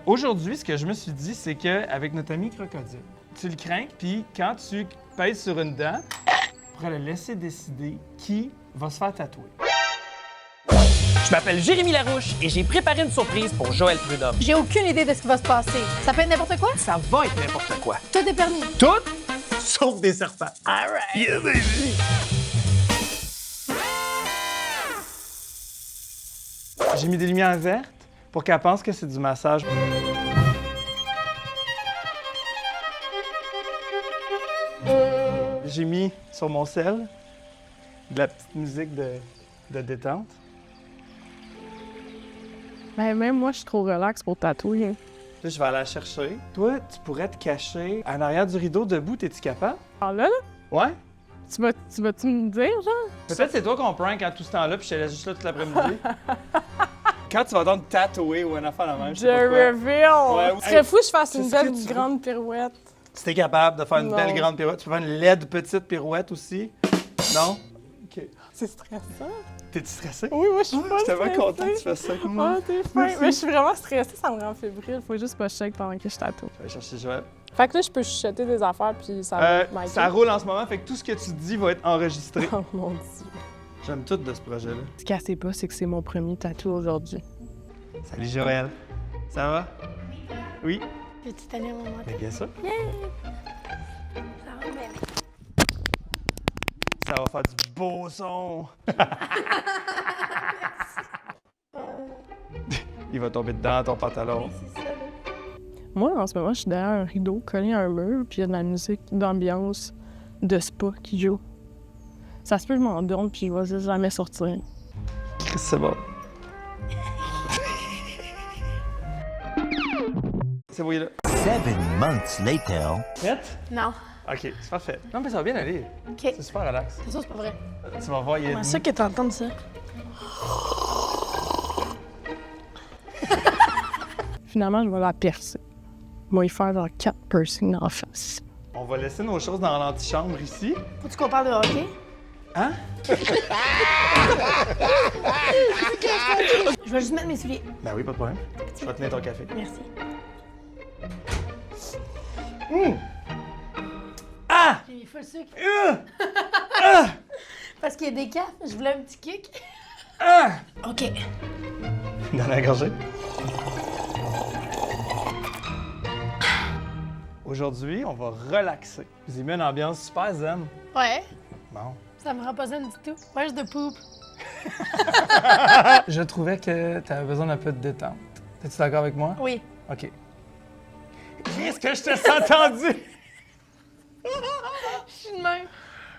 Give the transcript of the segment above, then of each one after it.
Aujourd'hui, ce que je me suis dit, c'est qu'avec notre ami Crocodile, tu le crains, puis quand tu pèses sur une dent, tu pourrais le laisser décider qui va se faire tatouer. Je m'appelle Jérémy Larouche et j'ai préparé une surprise pour Joël Prudhomme. J'ai aucune idée de ce qui va se passer. Ça peut être n'importe quoi? Ça va être n'importe quoi. Tout est permis. Tout, sauf des serpents. All right. Yeah, baby. J'ai mis des lumières vertes pour qu'elle pense que c'est du massage. J'ai mis sur mon sel de la petite musique de détente. Ben, même moi, je suis trop relax pour tatouer. Là, je vais aller la chercher. Toi, tu pourrais te cacher en arrière du rideau debout. T'es-tu capable? Alors là, Ouais? tu vas-tu me dire, genre? Peut-être c'est toi qu'on prank en tout ce temps-là, puis je te laisse juste là toute l'après-midi. Quand tu vas entendre tatouer ou un affaire la même, je sais pas The quoi. reveal! Ouais, Ce serait fou que je fasse c'est une ce que belle tu veux. grande pirouette. Si t'es capable de faire une Non. belle grande pirouette, tu peux faire une laide petite pirouette aussi? Non? OK. C'est stressant. T'es-tu stressé? Oui, moi, je suis Je pas suis tellement stressée. content que tu fasses ça avec moi. Ah, t'es fin. Merci. Mais je suis vraiment stressée, ça me rend fébrile. Faut juste pas shake pendant que je tatoue. Je vais aller chercher Joël. Fait que là, je peux chuchoter des affaires, puis ça va être Ça roule en ce moment, fait que tout ce que tu dis va être enregistré. Oh mon Dieu. J'aime tout de ce projet-là. Ce qu'elle sait pas, c'est que c'est mon premier tatou aujourd'hui. Salut Joël. Ça va? Oui? Peux-tu tenir mon menton? Mais bien sûr. Ça va bien. Ça va faire du beau son. Il va tomber dedans ton pantalon. C'est ça, là. Moi, en ce moment, je suis derrière un rideau collé à un mur, puis il y a de la musique d'ambiance de spa qui joue. Ça se peut que je m'endorme, puis il va juste jamais sortir. C'est bon. C'est bon, il est là. 7 months later. Prête? Non. OK, c'est parfait. Non, mais ça va bien aller. OK. C'est super relax. C'est ça, c'est pas vrai. Tu vas voir, il y a Comment ça que t'entends ça? Finalement, je vais la percer. Moi, y faire genre 4 piercings dans la face. On va laisser nos choses dans l'antichambre ici. Faut-tu qu'on parle de hockey? Hein? Je vais juste mettre mes souliers. Ben oui, pas de problème. Je vais tenir ton café. Merci. Ah! J'ai mis full sucre. Ah! Parce qu'il y a des cafes, je voulais un petit kick. Ah! OK. Dans la gorgée. Aujourd'hui, on va relaxer. Je vous ai mis une ambiance super zen. Ouais. Bon. Ça me rend pas zen du tout. Where's the poop? Je trouvais que tu avais besoin d'un peu de détente. Es-tu d'accord avec moi? Oui. OK. Qu'est-ce que je te sens tendu? Je suis de même.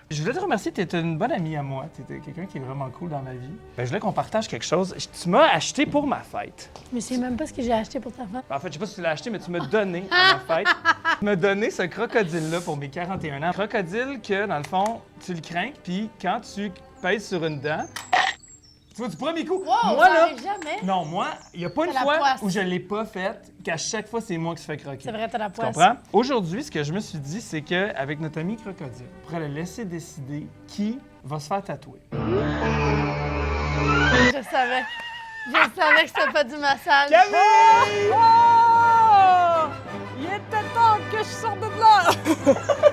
Je voulais te remercier, tu es une bonne amie à moi. Tu es quelqu'un qui est vraiment cool dans ma vie. Ben, je voulais qu'on partage quelque chose. Tu m'as acheté pour ma fête. Je sais même pas ce que j'ai acheté pour ta fête. En fait, je sais pas si tu l'as acheté, mais tu m'as donné à ma fête. Tu m'as donné ce crocodile-là pour mes 41 ans. Crocodile que, dans le fond, tu le crains, puis quand tu pèses sur une dent, tu vois, du premier coup, Wow, moi ça là, arrive jamais. non, moi, il y a pas une T'as la fois poisse. où je l'ai pas faite, qu'à chaque fois, c'est moi qui se fait croquer. C'est vrai, t'as la Tu poisse. comprends? Aujourd'hui, ce que je me suis dit, c'est qu'avec notre ami Crocodile, on pourrait le laisser décider qui va se faire tatouer. Je savais. Je savais que c'était pas du massage. Camille! Oh! Il était temps que je sorte de là!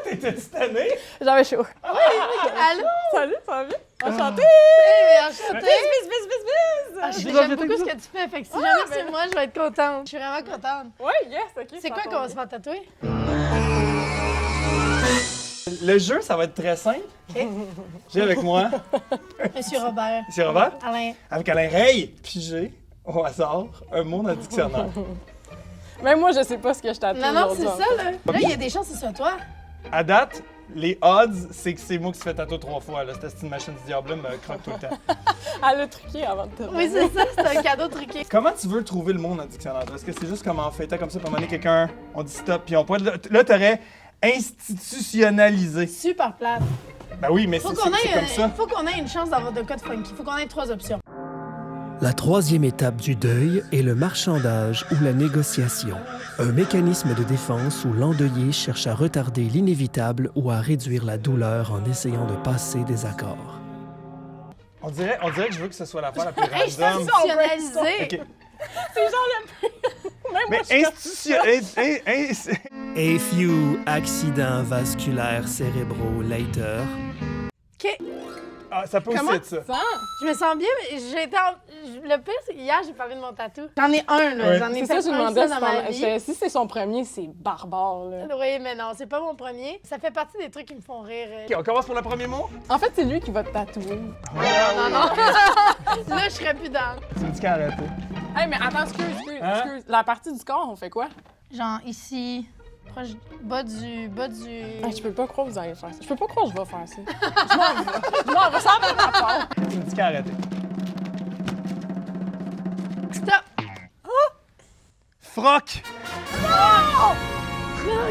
T'étais-tu tanné? J'avais chaud. Allô? Salut, ça va bien? Enchantée! Hey, enchantée. Bis! Ah, J'ai J'aime fait beaucoup ça. ce que tu fais. Fait que si jamais c'est moi, je vais être contente. Je suis vraiment contente. Ouais, yes, ok. C'est quoi qu'on va se faire tatouer? Le jeu, ça va être très simple. J'ai avec moi Monsieur Robert. Monsieur Robert, Alain. avec Alain Ray, pigé, au hasard, un mot dans le dictionnaire. Même moi, je sais pas ce que je tatoue Non, non, c'est aujourd'hui. ça, là. Là, il y a des chances que ce soit toi. À date, les odds, c'est que c'est moi qui se fais tatouer 3 fois. Là. Cette petite machine du diable me croque tout le temps. Elle l'a truqué avant de te Oui, c'est ça. C'est un cadeau truqué. Comment tu veux trouver le mot dans le dictionnaire? Est-ce que c'est juste comme en fêtant comme ça, pour amener quelqu'un, on dit stop, puis on pointe. Là, t'aurais institutionnalisé. Super plate. Ben oui, mais Faut c'est qu'on c'est ait, comme ça. faut qu'on ait une chance d'avoir de code funky. Faut qu'on ait 3 options. La troisième étape du deuil est le marchandage ou la négociation. Un mécanisme de défense où l'endeuillé cherche à retarder l'inévitable ou à réduire la douleur en essayant de passer des accords. On dirait que je veux que ce soit l'affaire la plus random. Institutionnalisé. OK. C'est genre Mais A few accidents vasculaires cérébraux later. OK. Ah, ça peut aussi Comment être tu ça. te sens? Je me sens bien, mais j'ai été le pire, c'est que hier, j'ai parlé de mon tatou. J'en ai un, là. Ouais. J'en ai C'est fait ça, je me un demandais seul dans ma vie. si c'est son premier, c'est barbare, là. Oui, mais non, c'est pas mon premier. Ça fait partie des trucs qui me font rire. OK, on commence pour le premier mot? En fait, c'est lui qui va te tatouer. Non, non. Là, je serais plus dans. Tu me dis qu'à arrêter. Hey, mais attends, excuse. La partie du corps, on fait quoi? Genre ici, proche, bas du... Hey, je peux pas croire que vous allez faire ça. Je peux pas croire que je vais faire ça. Je m'en vais, ça va pas rapport. Tu me dis qu'à arrêter. Stop! Froc!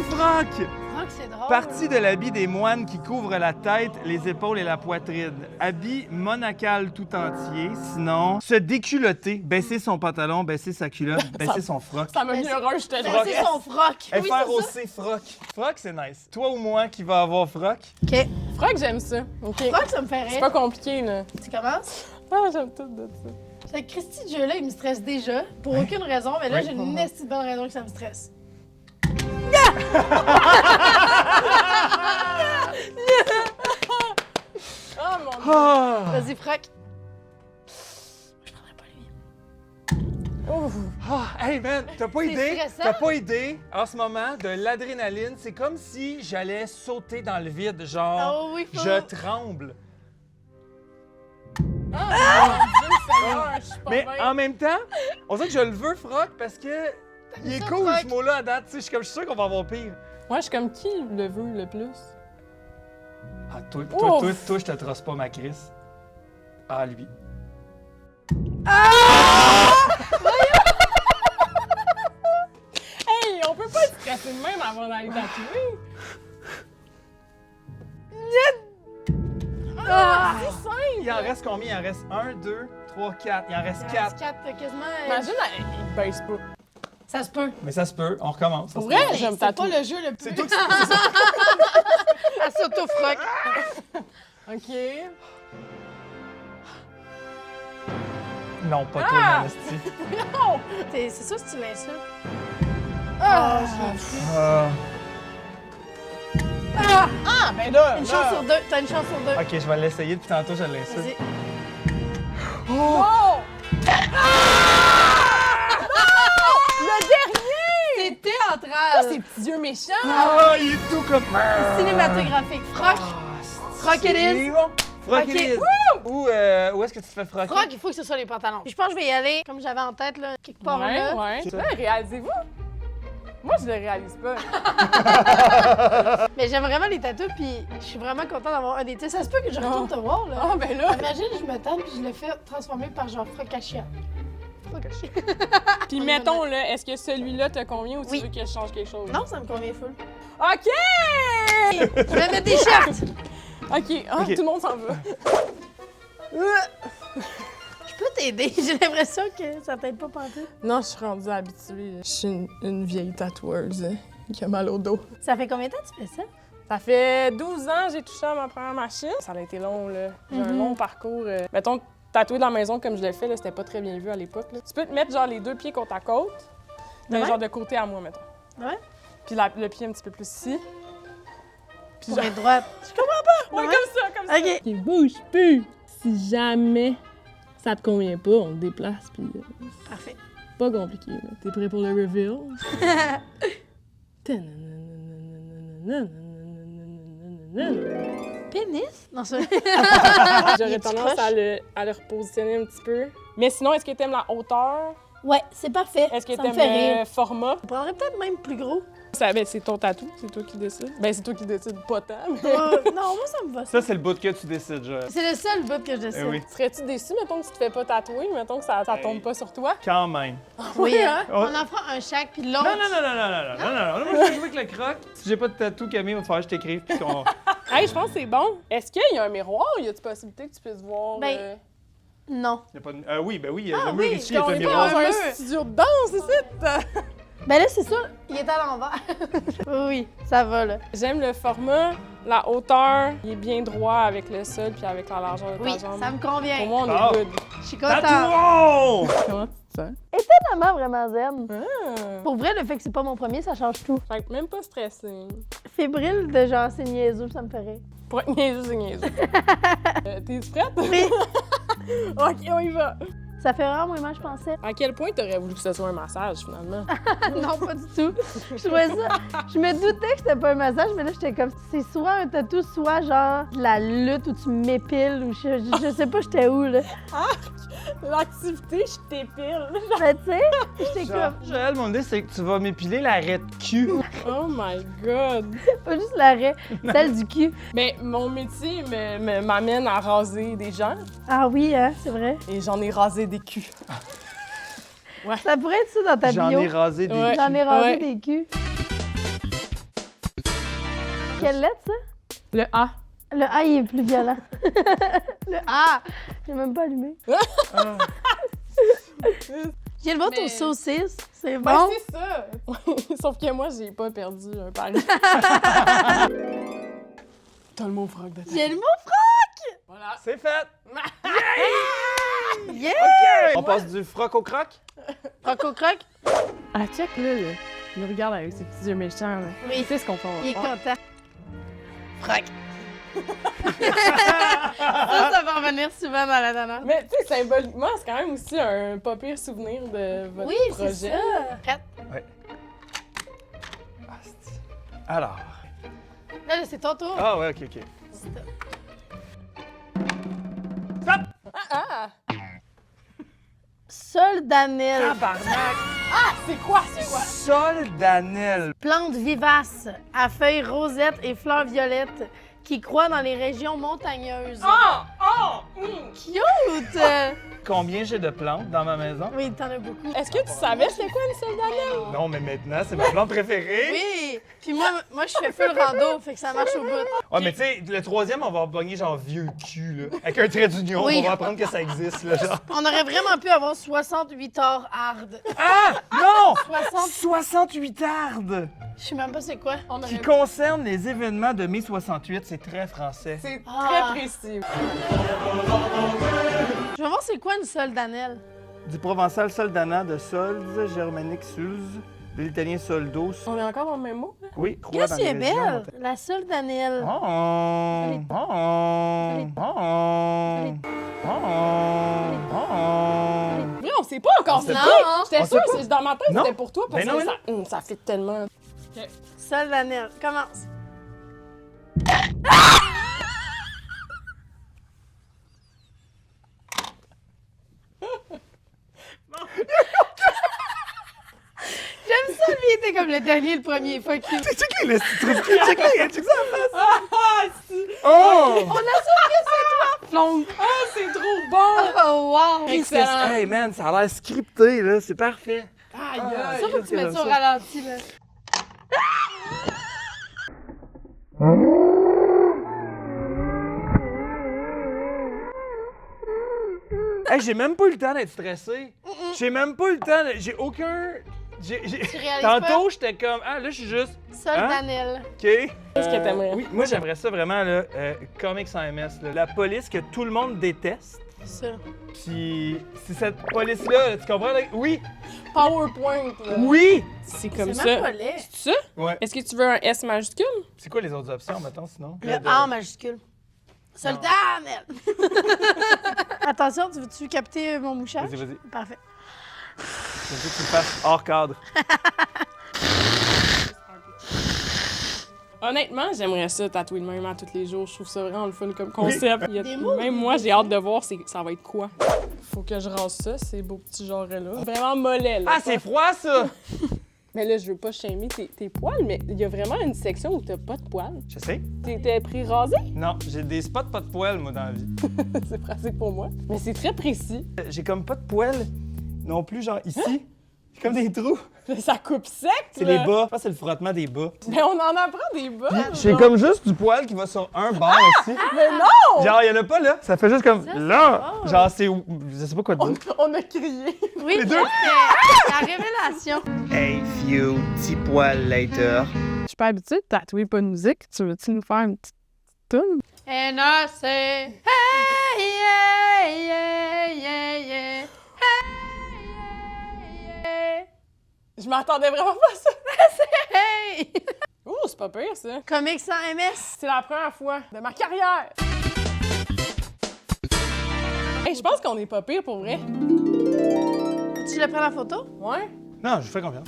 Froc! Rock, c'est drôle. Partie de l'habit des moines qui couvre la tête, les épaules et la poitrine. Habit monacal tout entier. Sinon, se déculotter, baisser son pantalon, baisser sa culotte, baisser son froc. Ça m'a mis heureux, je te Ben, jure. c'est son froc. Oui, c'est ça. F-R-O-C, froc. Froc, c'est nice. Toi ou moi qui va avoir froc? OK. Froc, j'aime ça. OK. Froc, ça me fait C'est rire. pas compliqué, là. Tu commences? Ah, j'aime tout de ça. Ce Christy de jeu-là, il me stresse déjà. Pour aucune raison, mais là, Oui. j'ai une esti de bonne raison que ça me stresse. Oh mon dieu. Ah! Vas-y, froc. Je prendrais pas lui. Ouf. Ah, hey man, t'as pas C'est idée? stressant. T'as pas idée en ce moment de l'adrénaline? C'est comme si j'allais sauter dans le vide, genre, Oh oui, faut. je tremble. Ah, mon dieu, Seigneur, je suis pas Mais bien. en même temps, on dirait que je le veux, froc, parce que il est ça, cool Froc? ce mot-là à date. Tu sais, je suis sûr qu'on va avoir pire. Moi, je suis comme qui le veut le plus? Ah, toi, Ouf. je te trosse pas ma crise. Ah, lui. Hey, on peut pas se casser de même avant d'aller tatouer. Ah! C'est simple. Il en reste combien? Il en reste 1, 2, 3, 4. Il en reste Il 4. reste quatre, quasiment. Imagine, il baisse pas. Ça se peut. Mais ça se peut, on recommence. Pour vrai, Mais j'aime c'est pas tatouer. le jeu le plus. C'est toi qui Elle s'auto-froc. OK. Non, pas toi, Ah! Nasty. C'est ça si tu l'insultes. Ah, Ah. ah, ben là. Une chance sur deux. T'as une chance sur deux. Ok, je vais l'essayer depuis tantôt, je l'insulte. Vas-y. Oh! Le dernier! C'est Ah, théâtral. ces petits yeux méchants! Ah, il est tout comme. Cinématographique. Froc. Froc it is. Froc Ok. it is. Où est-ce que tu te fais froquer? Froc, il faut que ce soit les pantalons. Puis je pense que je vais y aller comme j'avais en tête, là, quelque part là. Ouais. Ouais, réalisez-vous? Moi, je le réalise pas. Mais j'aime vraiment les tatous, puis je suis vraiment contente d'avoir un des titres. Ça se peut que je retourne te voir, là. Ah, ben là. Imagine, je me tente, puis je le fais transformer par genre Frocachia. Frocachia. Puis mettons, là, est-ce que celui-là te convient ou tu Oui. veux que je change quelque chose? Non, ça me convient full. OK! Je vais mettre des shirts. OK, ah, Ok. tout le monde s'en va. Je peux t'aider. J'ai l'impression que ça t'aide pas pantoute. Non, je suis rendue habituée. Je suis une vieille tatoueuse qui a mal au dos. Ça fait combien de temps que tu fais ça? Ça fait 12 ans que j'ai touché à ma première machine. Ça a été long, là. J'ai un long parcours. Mettons, tatouer dans la maison comme je l'ai fait, là, c'était pas très bien vu à l'époque. là. Tu peux te mettre genre les deux pieds côte à côte, mais Ouais. genre de côté à moi, mettons. Ouais. Puis le pied un petit peu plus ici. Puis Pour être droite. Je comprends pas. Ouais, Ouais. comme ça. OK. Qui bouge plus. Si jamais ça te convient pas, on te déplace, puis Parfait. pas compliqué. là. T'es prêt pour le reveal? Pénis? Non, ça. J'aurais est tendance croche. à le repositionner un petit peu. Mais sinon, est-ce que t'aimes la hauteur? Ouais, c'est parfait. Est-ce que ça me t'aimes fait rire. le format? Je prendrais peut-être même plus gros. Ben, c'est ton tatou, c'est toi qui décides. Ben, c'est toi qui décides pas tant, mais... Non, moi, ça me va. Ça, c'est le bout que tu décides, genre. C'est le seul but que je décide. Eh oui. Serais-tu déçu, mettons, que tu te fais pas tatouer, mettons que ça tombe pas sur toi? Quand même. Oui, hein? Oh. On en prend un chaque, puis l'autre. Non. Moi, je vais jouer avec le croc. Si j'ai pas de tatou, Camille, il va falloir que je t'écrive puis qu'on. Hey, je pense que c'est bon. Est-ce qu'il y a un miroir ou y a-t-il possibilité que tu puisses voir... Ben, Non. Y a pas de... oui, ben oui, Ah le mur oui, ici est on un est miroir. dans un mur. studio de danse ici! Ben là, c'est ça. Il est à l'envers. Oui, ça va, là. J'aime le format, la hauteur, il est bien droit avec le sol puis avec la largeur de Oui, ta jambe. ça me convient. Pour moi, on Ah. est good. Je suis contente. Tatouons! Comment tu te sens? Étonnamment, vraiment zen. Ah. Pour vrai, le fait que c'est pas mon premier, ça change tout. Fait que même pas stressé. Fébrile de genre, c'est niaiseux, ça me fait rire. Pour être niaiseux, c'est niaiseux. T'es prête? Oui. OK, on y va. Ça fait vraiment moins mal, je pensais. À quel point t'aurais voulu que ce soit un massage, finalement? Non, pas du tout. Je trouvais ça. Je me doutais que c'était pas un massage, mais là, j'étais comme. C'est soit un tatou, soit genre de la lutte où tu m'épiles, ou je sais pas, j'étais où, là. L'activité, je t'épile. Mais tu sais, j'étais Genre, comme. Joël, mon idée, c'est que tu vas m'épiler l'arrêt de cul. Oh my God. Pas juste l'arrêt, celle du cul. Mais mon métier m'amène à raser des gens Ah oui, hein, c'est vrai. et j'en ai rasé des culs. Ça pourrait être ça dans ta bio. J'en ai rasé des Ouais. J'en ai rasé Ouais. des culs. Quelle lettre, ça? Le A. Le A, il est plus violent. Le A! J'ai même pas allumé. J'ai le vote aux saucisses. C'est Ben, bon? c'est ça! Sauf que moi, j'ai pas perdu un pari. T'as le mot froc de tête. J'ai le mot froc! Voilà. C'est fait! Yeah! On passe du froc au croc? Froc au croc? Ah, check là. Il nous regarde avec ses petits yeux méchants. Là. Oui. C'est ce qu'on fait. Il est content. Froc. ça va revenir souvent dans la dernière. Mais tu sais, symboliquement, c'est quand même aussi un pas pire souvenir de votre Oui, projet. c'est ça. Prête? Asti. Alors. Là, c'est ton tour. Ah ouais, ok. Ah! Soldanelle. Tabarnak! C'est quoi? Soldanelle. Plante vivace à feuilles rosettes et fleurs violettes qui croît dans les régions montagneuses. Cute! Combien j'ai de plantes dans ma maison? Oui, t'en as beaucoup. Est-ce que tu savais c'était quoi une soldanelle? Non, mais maintenant, c'est ma plante préférée. Oui! Puis moi, je fais full rando, fait que ça marche au bout. Ouais, mais tu sais, le troisième, on va pogner genre vieux cul, là. Avec un trait d'union, Oui. on va apprendre que ça existe, là, genre. On aurait vraiment pu avoir 68 heures hard. Ah! Non! 60... 68 ardes! Je sais même pas c'est quoi. On Qui aurait... concerne les événements de mai 68, c'est très français. C'est Ah. très précis. Je vais voir c'est quoi une soldanelle. Du provençal soldana, de solds, germanique sulz, de l'italien soldos. On est encore dans le même mot? Là? Oui, croix Qu'est-ce dans qui les est régions belle? montagneuses. La soldanelle. Oh! Allez. Oh! Allez. Oh! Allez. Oh! Oh! Oui, on sait pas encore. On sait c'est pas. quoi? J'étais On sûre, sait pas. dans ma tête, Non. c'était pour toi parce Ben non, que mais ça fit tellement. Soldanelle. Commence. J'aime ça, lui, il était comme le dernier, le premier. Fuck you. Check les check ça en face! Ah, si! Oh! On a ça que c'est toi, Flonk. Ah, c'est trop bon! Oh, wow. Excellent! Hey man, ça a l'air scripté, là, c'est parfait. Aïe, Ah, aïe! Ça, faut que tu mettes ça au ça. ralenti, là. Hey, j'ai même pas eu le temps d'être stressé. J'ai même pas eu le temps, j'ai aucun... Tu réalises Tantôt, j'étais comme, ah là, je suis juste, Soldanelle. OK. Qu'est-ce que t'aimerais? Oui, moi, j'aimerais ça vraiment, là, Comics sans MS, là. La police que tout le monde déteste. Ça. Puis, c'est cette police-là, là, tu comprends? Là? Oui! PowerPoint, là. Oui! C'est comme C'est ça. même pas laid. C'est ça? Ouais. Est-ce que tu veux un S majuscule? C'est quoi les autres options, maintenant, sinon? Le A en majuscule. Soldanelle. Attention, tu veux-tu capter mon mouchage? Vas-y, vas-y. Parfait. Je veux que tu le fasses hors cadre. Honnêtement, j'aimerais ça tatouer le même à tous les jours. Je trouve ça vraiment le fun comme concept. Il y a- Des mots. Même moi, j'ai hâte de voir ça va être quoi. Faut que je rase ça, ces beaux petits genres-là. Vraiment mollet, là. Ah, c'est froid, ça! Mais là, je veux pas shamer tes poils, mais il y a vraiment une section où t'as pas de poils. Je sais. T'es pré-rasé? Non, j'ai des spots pas de poils, moi, dans la vie. C'est pratique pour moi. Mais c'est très précis. J'ai comme pas de poils non plus, genre ici. C'est comme des trous. Ça coupe sec, C'est là. les bas. Je pense que c'est le frottement des bas. Mais on en apprend des bas. J'ai comme juste du poil qui va sur un bord ici. Mais non! Genre, il y en a pas là. Ça fait juste comme Ça, c'est là. drôle. Genre, c'est où? Je sais pas quoi dire. On a crié. Oui, Les deux. la révélation. A few petits poils later. Je suis pas habituée de tatouer pas de musique. Tu veux-tu nous faire une petite toune? N.A.C. Hey, yeah, yeah, yeah, yeah. Hey, Je m'attendais vraiment pas à ça. Hey! Oh, c'est pas pire, ça. Comics sans MS. C'est la première fois de ma carrière. Hey, je pense qu'on est pas pire pour vrai. Tu le prends la photo? Ouais? Non, je fais confiance.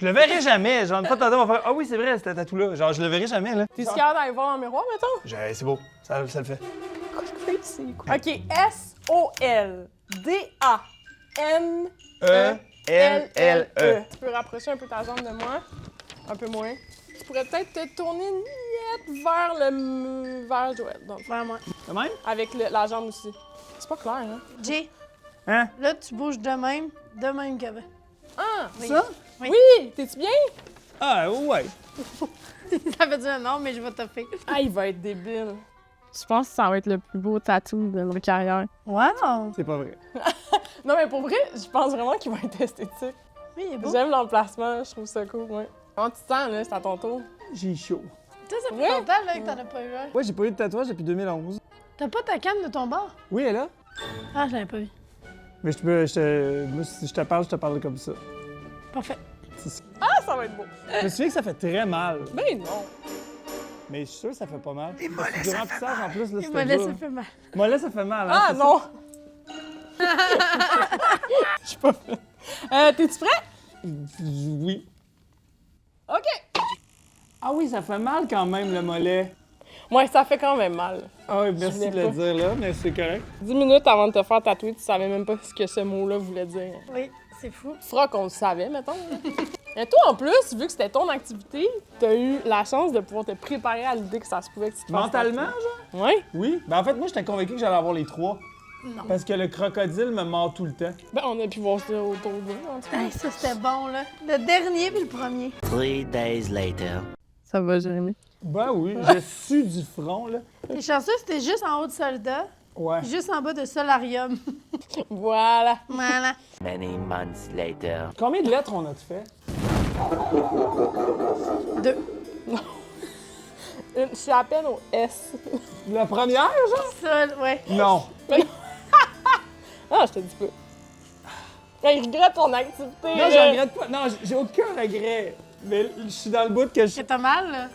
Je le verrai jamais. Genre, une fois de temps en temps, on va faire ah oui, c'est vrai, c'était tatou-là. Genre, je le verrai jamais, là. T'es capable d'aller voir dans le miroir, mettons? C'est beau. Ça le fait. OK, S-O-L-D-A-N-E-L-E. E-L-L-E. Tu peux rapprocher un peu ta jambe de moi. Un peu moins. Tu pourrais peut-être te tourner une miette vers Joël. Donc, Vers moi. Quand même? avec la jambe aussi. C'est pas clair, hein? Jay, Hein? là, tu bouges de même qu'avant. Ah! Ça? Oui. Oui! T'es-tu bien? Ah, ouais. Ça veut dire non, mais je vais te faire. Ah, il va être débile. Je pense que ça va être le plus beau tatou de ma carrière. Wow! C'est pas vrai. Non, mais pour vrai, je pense vraiment qu'il va être esthétique. Oui, il est beau. J'aime l'emplacement, je trouve ça cool, ouais. Comment tu te sens, là? C'est à ton tour. J'ai chaud. Toi, ça fait Ouais. longtemps là, que t'en as pas eu un. Ouais, j'ai pas eu de tatouage depuis 2011. T'as pas ta canne de ton bar? Oui, elle est là. Ah, je l'avais pas vu. Mais moi, si je te parle comme ça. Parfait. Ah, ça va être beau. Je me souviens que ça fait très mal. Ben non. Mais je suis sûr que ça fait pas mal. Du remplissage, en plus, là, Il c'était m'a laissé dur. faire mal. Mollet, ça fait mal, hein? Ah c'est ça? non! Je suis pas prête. T'es-tu prêt? Oui. OK. Ah oui, ça fait mal quand même, le mollet. Ouais, ça fait quand même mal. Ah oui, merci de voulais le pas. dire, là, mais c'est correct. 10 minutes avant de te faire tatouer, tu savais même pas ce que ce mot-là voulait dire. Oui, c'est fou. Froc, on le savait, mettons. Et toi, en plus, vu que c'était ton activité, t'as eu la chance de pouvoir te préparer à l'idée que ça se pouvait que tu te fasses Mentalement, tatouer. genre? Ouais. Oui. Ben en fait, moi, j'étais convaincu que j'allais avoir les trois. Non. Parce que le crocodile me mord tout le temps. Ben, on a pu voir ça autour de nous, en tout cas. Hey, ça, c'était bon, là. Le dernier puis le premier. 3 days later. Ça va, Jérémy. Ben oui, je suis du front, là. T'es chanceux, c'était juste en haut de soldat, Ouais. juste en bas de solarium. Voilà. Voilà. Many months later. Combien de lettres on a fait? 2. Je suis à peine au S. La première, genre? Sol, ouais. Non. Ah, je te dis pas. Ah, il regrette ton activité. Non, je là. regrette pas. Non, j'ai aucun regret. Mais je suis dans le bout que Que t'as mal, là.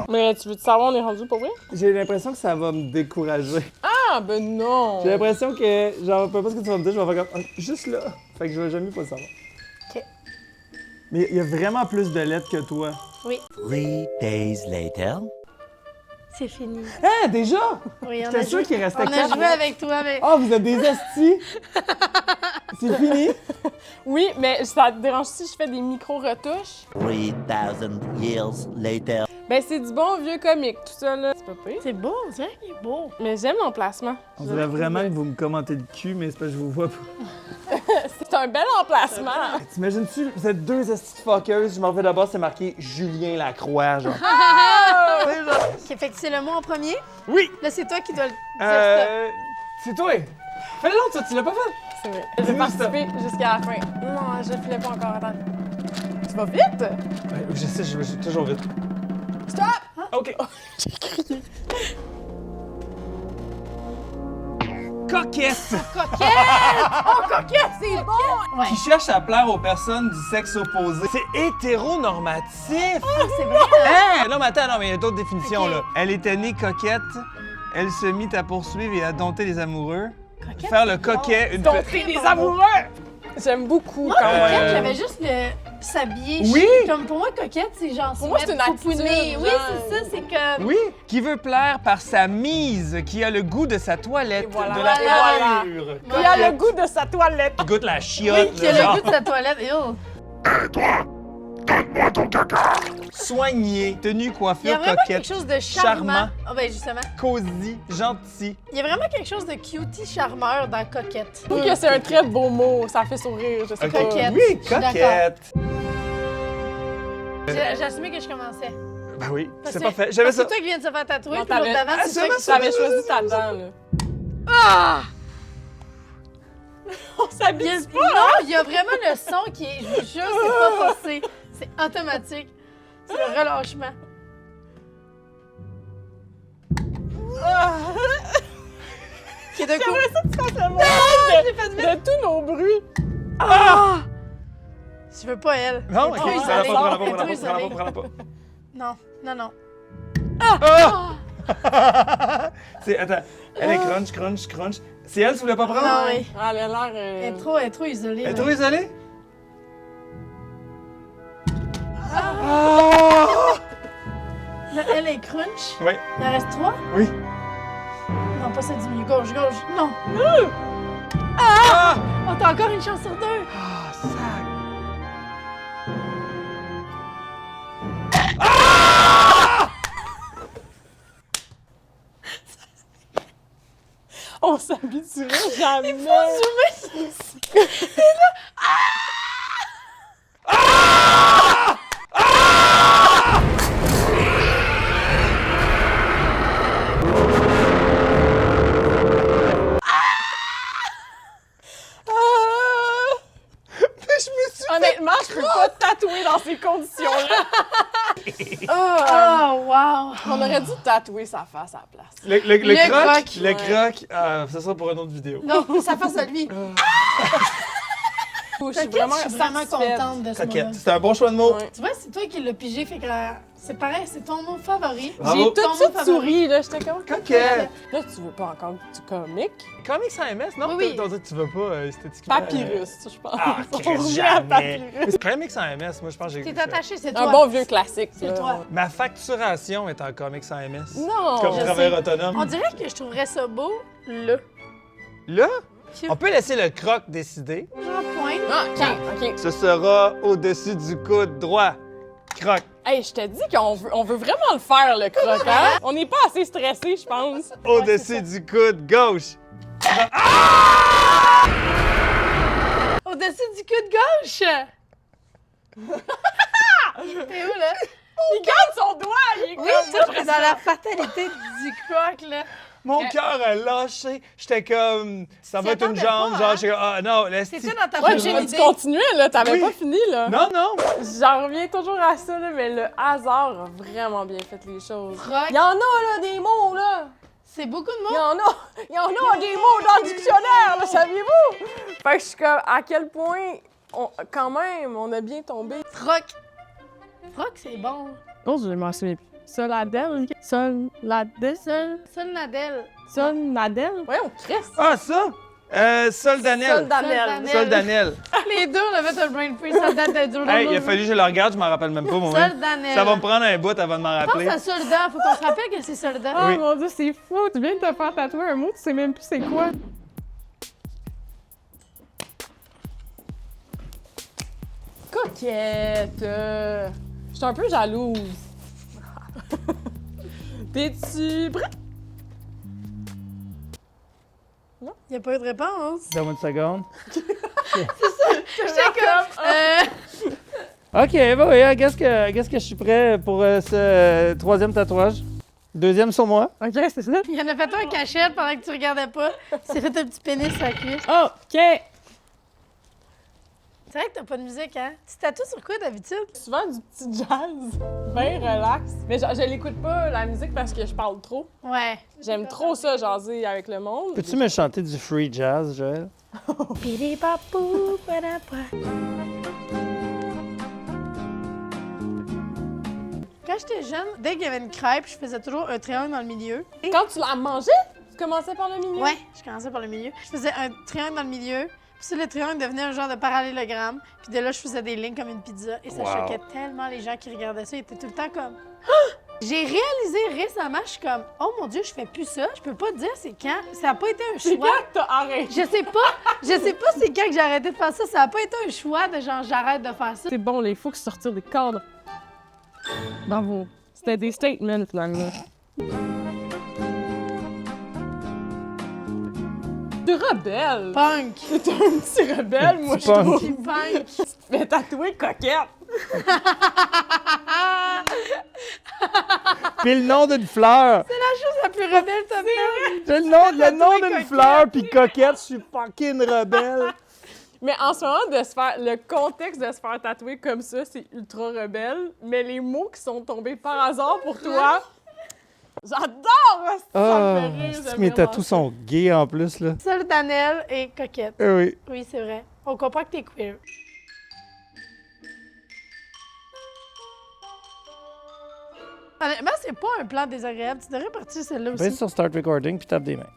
Mais tu veux savoir, on est rendu pour vrai? j'ai l'impression que ça va me décourager. Ah, ben non! J'ai l'impression que, genre, peu importe ce que tu vas me dire, je vais faire comme, ah, juste là. Fait que je vais jamais pas le savoir. OK. Mais il y a vraiment plus de lettres que toi. 3 days later. C'est fini. Hein, déjà? Oui, on J'étais a sûr joué. qu'il restait On a 4 joué avec toi, mais... Ah, vous êtes des hosties! C'est fini? Oui, mais ça te dérange si je fais des micro-retouches? 3000 years later. Ben, c'est du bon vieux comique, tout ça, là. C'est pas pire. C'est beau, c'est vrai qu'il est beau. Mais j'aime l'emplacement. On dirait vraiment que vous me commentez le cul, mais c'est parce que je vous vois pas. C'est un bel emplacement. T'imagines-tu, vous êtes deux hosties de fuckers, je m'en vais d'abord, c'est marqué Julien Lacroix, genre. OK, fait que c'est le mot en premier. Oui! Là, c'est toi qui dois le dire C'est toi! Fais l'autre, ça, tu l'as pas fait? C'est vrai. J'ai participé jusqu'à la fin. Non, je filais pas encore. Attends. Tu vas vite? Ouais, je sais, je vais toujours vite. Stop! OK. J'ai crié. Coquette! Coquette! Oh, coquette, c'est bon! Ouais. Qui cherche à plaire aux personnes du sexe opposé. C'est hétéronormatif! Ah, c'est vrai, hein? Hein? Non, mais attends, non, mais il y a d'autres définitions, Ok. là. Elle était née coquette, elle se mit à poursuivre et à dompter les amoureux. Coquette, Faire le c'est coquet, une Dompter les amoureux! J'aime beaucoup Moi, quand coquette, même. j'avais juste le s'habiller. Oui! Comme pour moi, coquette, c'est genre Pour moi, c'est une attitude, Oui, genre. c'est ça, c'est comme... Oui, qui veut plaire par sa mise, qui a le goût de sa toilette, Et voilà. de la Voilà. parure. Il a le goût de sa toilette. Qui goûte la chiotte, Qui a genre. le goût de sa toilette. Ew. Soigné, tenue, Il y coiffure, a vraiment coquette, quelque chose de charmant. charmant. Ah ben justement. cosy, gentil. Il y a vraiment quelque chose de cutie charmeur dans coquette. Je trouve que c'est un très beau mot. Ça fait sourire, je sais Ok. pas. Coquette. Oui, Je suis d'accord. coquette. J'ai assumé que je commençais. Ben oui, Parce c'est que- parfait. J'avais parce que ça. C'est toi qui viens de se faire tatouer, Non, puis l'autre t'avais- d'avant, Ah, c'est ça toi va, qui... ça T'avais choisi ta dent, là. Ah! On s'habille Il y a- pas! Non, il y a vraiment le son qui est... Je vous jure, c'est pas forcé. C'est automatique. C'est le relâchement. Ok, d'un coup. De tous nos bruits. Je veux pas elle. Non, Elle est ok, trop prends-la isolée. pas, Elle est trop isolée. prends-la pas. Non, non, non. Attends, elle est crunch. C'est elle, tu voulais pas prendre? Non, oui. Ah, elle a l'air. Elle est trop isolée. Elle est là. trop isolée? Ah! Là, elle est crunch. Oui, Il en reste 3? oui. Non, pas celle du milieu. Gauche. Non. Ah! Oh, t'as encore une chance sur 2. Ah, sac! On s'habituera jamais. Honnêtement, je peux pas tatouer dans ces conditions-là. Oh, wow. On aurait dû tatouer sa face à la place. Le croc, croc. le croc, ça sera pour une autre vidéo. Non, ça face à lui. Je suis vraiment, Je suis vraiment satisfaite. contente de ce mot-là. Coquette. C'est un bon choix de mots. Ouais. Tu vois, c'est toi qui l'as pigé, fait que c'est pareil, c'est ton mot favori. Bravo. J'ai tout de Ton suite mot favori. souri, là. J'étais comme. Coquette. Là, tu veux pas encore du comique? Comics sans MS, non? Oui, oui. T'as dit que tu veux pas esthétiquement. Papyrus, je pense. Ah, On Chris, revient à jamais. Papyrus. Comics sans MS, moi je pense que j'ai. T'es attaché, c'est toi. Un bon vieux classique, C'est là. toi. Ma facturation est en comics sans MS. Non! Comme je travailleur sais. autonome. On dirait que je trouverais ça beau, là. Là, Phew. on peut laisser le croc décider. Genre pointe. Ah, OK. Ce sera au-dessus du coude droit. Croc. Hey, je te dis on veut vraiment le faire, le croc, hein? On n'est pas assez stressé, je pense. Au-dessus du coude gauche. Au-dessus du cul de gauche. T'es où, là? Il garde son doigt! Il est Oui, comme... tout est dans la fatalité du croc, là. Mon cœur a lâché. J'étais comme, ça va être une attendais jambe. pas, Genre, hein? j'étais comme, ah non, laisse C'est ça dans ta Ouais, prochaine tu idée. continuais, là. T'avais Oui. pas fini, là. Non, non. J'en reviens toujours à ça, là, mais le hasard a vraiment bien fait les choses. Croc. Il y en a, là, des mots, là. C'est beaucoup de Il y mots. en a des mots dans le dictionnaire, là, saviez-vous? Fait que je suis comme, à quel point, quand même, on a bien tombé. Croc. Croc, c'est bon. Oh, je m'en souviens plus. Soladel? Soladel? Seul Nadel. Soladel? Voyons, Chris! Ah, ça? Soldanel. Soldanel. Soldanel. Les deux, on a fait un brain freeze. Ça date de dur. Hey, il a fallu que je le regarde, je m'en rappelle même pas moi-même. Soldanel. Ça va me prendre un bout avant de m'en rappeler. Pense à soldat. Faut qu'on se rappelle que c'est soldat. Oh Oui. mon Dieu, c'est fou! Tu viens de te faire tatouer un mot, tu sais même plus c'est quoi. Coquette! Je suis un peu jalouse. T'es-tu prêt? Il n'y a pas eu de réponse. Donne-moi une seconde. J'étais comme. OK, bah oui, qu'est-ce que je suis prêt pour ce troisième tatouage? Deuxième sur moi. Ok, c'est ça. Il y en a fait un en cachette pendant que tu regardais pas. Il s'est fait un petit pénis sur la cuisse. Ok! C'est vrai que t'as pas de musique, hein? Tu tatoues sur quoi d'habitude? Souvent du petit jazz, bien relax. Mais je l'écoute pas, la musique, parce que je parle trop. Ouais. J'aime trop ça, jaser avec le monde. Peux-tu me chanter du free jazz, Joël? Piri-papou, pa-da-pa. Quand j'étais jeune, dès qu'il y avait une crêpe, je faisais toujours un triangle dans le milieu. Quand tu la mangeais, tu commençais par le milieu? Ouais, je commençais par le milieu. Je faisais un triangle dans le milieu. Puis ça, le triangle devenait un genre de parallélogramme. Puis de là, je faisais des lignes comme une pizza. Et ça Wow. choquait tellement les gens qui regardaient ça. Ils étaient tout le temps comme... Ah! J'ai réalisé récemment, je suis comme... Oh mon Dieu, je fais plus ça. Je peux pas te dire c'est quand. Ça n'a pas été un C'est choix. quand que t'as arrêté? Je sais pas c'est quand que j'ai arrêté de faire ça. Ça n'a pas été un choix de genre j'arrête de faire ça. C'est bon, là, il faut que sortir des cadres. Bravo. C'était des statements, finalement. Tu es rebelle! Punk. T'es un petit rebelle, moi, je punk. trouve. Je suis punk. Tu te fais tatouer coquette! Puis le nom d'une fleur. La plus rebelle, t'as fait. J'ai le nom d'une coquette. fleur, puis coquette, je suis fucking rebelle. Mais en ce moment, le contexte de se faire tatouer comme ça, c'est ultra rebelle. Mais les mots qui sont tombés par hasard pour toi, J'adore! Ça me fait rire. si j'aime mes vraiment tatous ça. sont gays en plus, là. Seule Danielle est coquette. Eh oui. Oui, c'est vrai. On comprend que t'es queer. Honnêtement, c'est pas un plan désagréable. Tu devrais partir celle-là aussi. Baisse sur Start Recording puis tape des mains.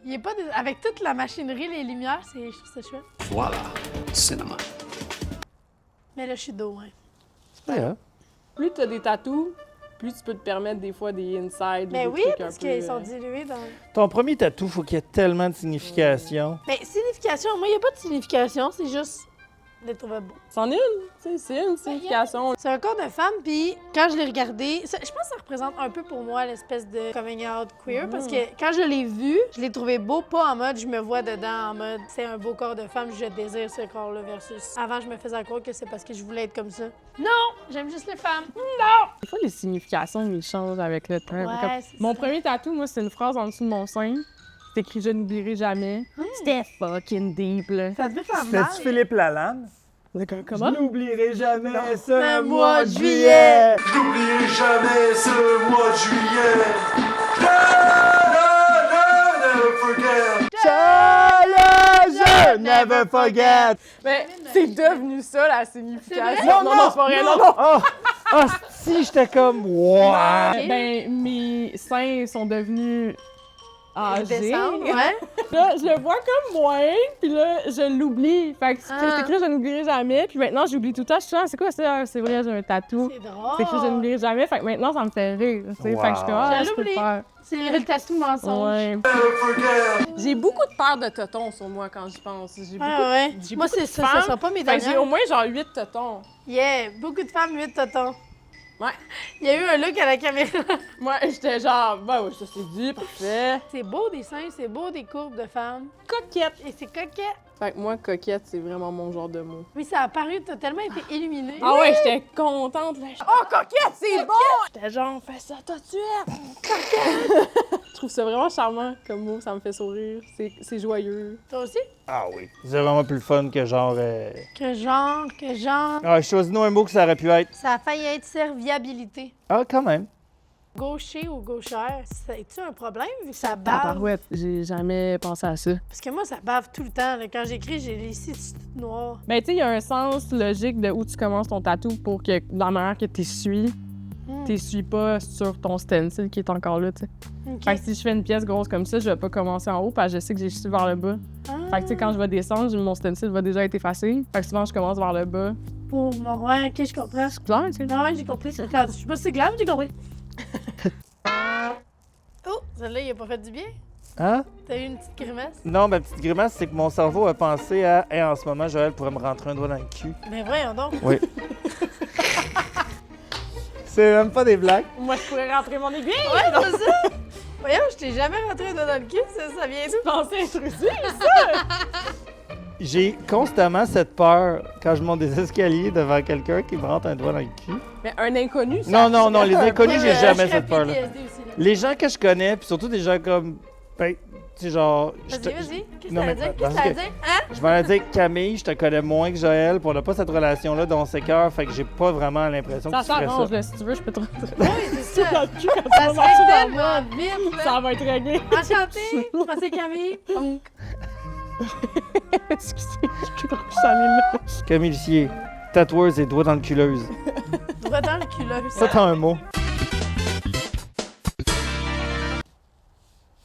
Il est pas avec toute la machinerie, les lumières, je trouve ça chouette. Voilà, cinéma. Mais là, je suis dos, hein. C'est vrai, hein? Plus tu as des tatous, plus tu peux te permettre des fois des insides. Mais ou des oui, trucs parce un peu, qu'ils sont dilués dans... Ton premier tatou, faut qu'il y ait tellement de signification. Mais signification, moi, il n'y a pas de signification, c'est juste... Je les trouvais beaux. C'en est une, tu sais, c'est une signification. C'est un corps de femme, puis quand je l'ai regardé, je pense que ça représente un peu pour moi l'espèce de coming out queer, parce que quand je l'ai vu, je l'ai trouvé beau, pas en mode je me vois dedans, en mode c'est un beau corps de femme, je désire ce corps-là, versus avant je me faisais croire que c'est parce que je voulais être comme ça. Non, j'aime juste les femmes. Des fois, les significations, ils changent avec le temps. Ouais, Comme- c'est mon ça. premier tatou, moi, c'est une phrase en dessous de mon sein. C'est écrit « Je n'oublierai jamais ». C'était fucking deep, là. Ça devait faire mal. Philippe Lalanne? Comment? n'oublierai jamais Le mois de juillet. N'oubliez jamais ce mois de juillet. Challenge! Never forget! Mais c'est devenu ça, la signification. C'est vrai? Non, c'est pas vrai, non. Oh, si, j'étais comme, wow! Ben, mes seins sont devenus âgés. Descendre, ouais. Là, je le vois comme moins, puis là, je l'oublie. Fait que c'est écrit « Je n'oublierai jamais », puis maintenant, j'oublie tout le temps. Je suis là, c'est quoi ça? Ah, c'est vrai, j'ai un tatou. C'est drôle. C'est écrit « Je n'oublierai jamais », fait que maintenant, ça me fait rire. Tu sais. Wow. Fait que je suis comme « Ah, Je je peux le l'oublie. faire. C'est le tatou » mensonge. Ouais. J'ai beaucoup de paires de totons sur moi quand j'y pense. J'ai beaucoup, Ah ouais. j'ai Moi, beaucoup c'est de ça, ça femmes. sera pas mes Fait que j'ai dernières. au moins genre 8 totons. Yeah, beaucoup de femmes, 8 totons. Ouais. Il y a eu un look à la caméra. Moi, j'étais genre, bah oui, ça c'est dit, parfait. C'est beau des seins, c'est beau des courbes de femmes. Coquette. Et c'est coquet. Fait que moi, coquette, c'est vraiment mon genre de mot. Oui, ça a apparu, t'as tellement été illuminée. Ah ouais, j'étais contente. Là. Oh, coquette, c'est bon! J'étais genre, fais ça tout de suite! Coquette! Je trouve ça vraiment charmant comme mot, ça me fait sourire. C'est joyeux. Toi aussi? Ah oui. C'est vraiment plus le fun que genre. Que genre. Ah, choisis-nous un mot que ça aurait pu être. Ça a failli être serviabilité. Ah, quand même. Gaucher ou gauchère, c'est-tu un problème vu que ça bave? Tabarouette, j'ai jamais pensé à ça. Parce que moi, ça bave tout le temps. Là. Quand j'écris, j'ai les cils toutes noirs. Ben, tu sais, il y a un sens logique de où tu commences ton tatou pour que, de la manière que t'essuies, t'essuies pas sur ton stencil qui est encore là, tu sais. OK. Fait que si je fais une pièce grosse comme ça, je vais pas commencer en haut parce que je sais que j'ai su vers le bas. Fait que tu sais, quand je vais descendre, mon stencil va déjà être effacé. Fait que souvent, je commence vers le bas. Pour mon ouais, OK, je comprends. C'est clair, tu sais. Non, ouais, j'ai compris. Je sais pas si c'est clair, mais j'ai compris. Oh, celle-là, il a pas fait du bien. Hein? T'as eu une petite grimace? Non, ma petite grimace, c'est que mon cerveau a pensé à. Hey, en ce moment, Joël pourrait me rentrer un doigt dans le cul. Ben voyons donc. Oui. C'est même pas des blagues. Moi, je pourrais rentrer mon aiguille! Ouais, c'est ça. Voyons, je t'ai jamais rentré un doigt dans le cul, ça vient d'où? Pensée intrusive! J'ai constamment cette peur quand je monte des escaliers devant quelqu'un qui me rentre un doigt dans le cul. Mais un inconnu, ça. Non, les inconnus, j'ai jamais cette peur-là. PTSD aussi, là. Les gens que je connais, puis surtout des gens comme. Ben, tu sais, genre. Vas-y. Qu'est-ce que Non, t'as à mais dire? parce Qu'est-ce que t'as à que- dire? Hein? Je m'en ai dit Camille, je te connais moins que Joël, puis on n'a pas cette relation-là dont c'est cœur, fait que j'ai pas vraiment l'impression Ça que tu ferais s'arrange, ça. là. Si tu veux, je peux te rentrer Oui, c'est ça. dans le cul quand Ça ça va se marcher fait dans moi. tellement vite, là. Ça va être réglé. Enchantée, moi c'est Camille. Donc, Excusez, je suis trop salée là. Camille Lucier, tatoueuse et doigt dans le culeuse. droit dans le culeuse. Ça, t'as un mot.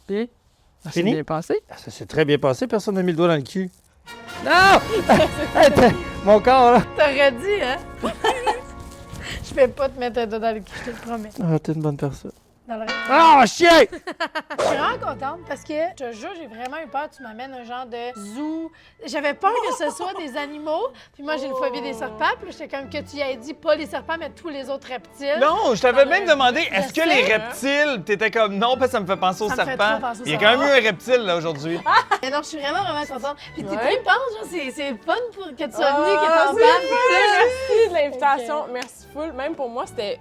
Puis, ça s'est Fini? bien passé. Ah, ça s'est très bien passé, personne n'a mis le doigt dans le cul. Non! Hey, mon corps, là! T'aurais dit, hein? Je vais pas te mettre un doigt dans le cul, je te le promets. Ah, t'es une bonne personne. Dans le... Ah, chien! Je suis vraiment contente parce que, je te jure, j'ai vraiment eu peur. Tu m'amènes un genre de zoo. J'avais peur que ce soit des animaux. Puis moi, j'ai une phobie des serpents. Puis là, j'étais comme que tu y aies dit pas les serpents, mais tous les autres reptiles. Non, je t'avais même demandé, est-ce que sais, les hein? reptiles, t'étais comme non, parce que ça me fait penser au Ça me fait serpent. trop penser au Il y a quand même serpent. eu un reptile, là, aujourd'hui. Mais non, je suis vraiment contente. Puis tu Ouais. y penses, genre, c'est fun pour que tu sois Ah, venue, que t'en c'est parles. Merci de l'invitation. Merci full. Même pour moi, c'était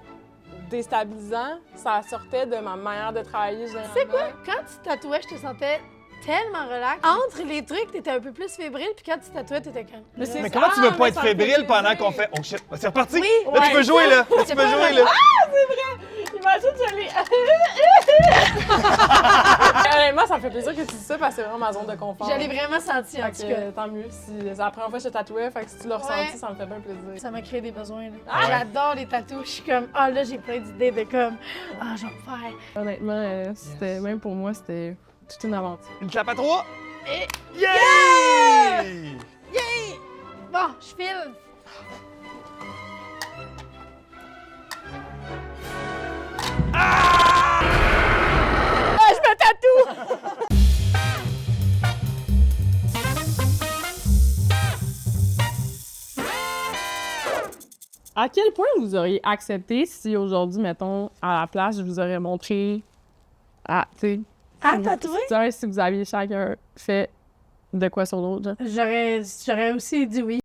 déstabilisant. Ça sortait de ma manière de travailler. Tu sais quoi? Quand tu tatouais, je te sentais tellement relax. Entre les trucs, t'étais un peu plus fébrile, puis quand tu tatouais, t'étais calme. Mais comment tu veux pas être fébrile pendant qu'on fait. Oh shit, c'est reparti! Oui. Là, tu peux jouer, là! Là, tu peux jouer, là! Imagine, je l'ai. Honnêtement, ça me fait plaisir que tu dis ça parce que c'est vraiment ma zone de confort. Je l'ai vraiment senti, en Fait tout que, cas. tant mieux. Si c'est la première fois que je te tatouais, fait que si tu l'as ressenti, Ouais. ça me fait bien plaisir. Ça m'a créé des besoins. Là. J'adore les tatous. Je suis comme, ah là, j'ai plein d'idées de comme, ah, je vais me faire. Honnêtement, c'était même pour moi, c'était toute une aventure. Une clap à 3! Et- Yay! Bon, je file. Je me tatoue! À quel point vous auriez accepté si aujourd'hui, mettons, à la place, je vous aurais montré à, tu sais, À tatouer? si vous aviez chacun fait de quoi sur l'autre, genre? J'aurais aussi dit oui.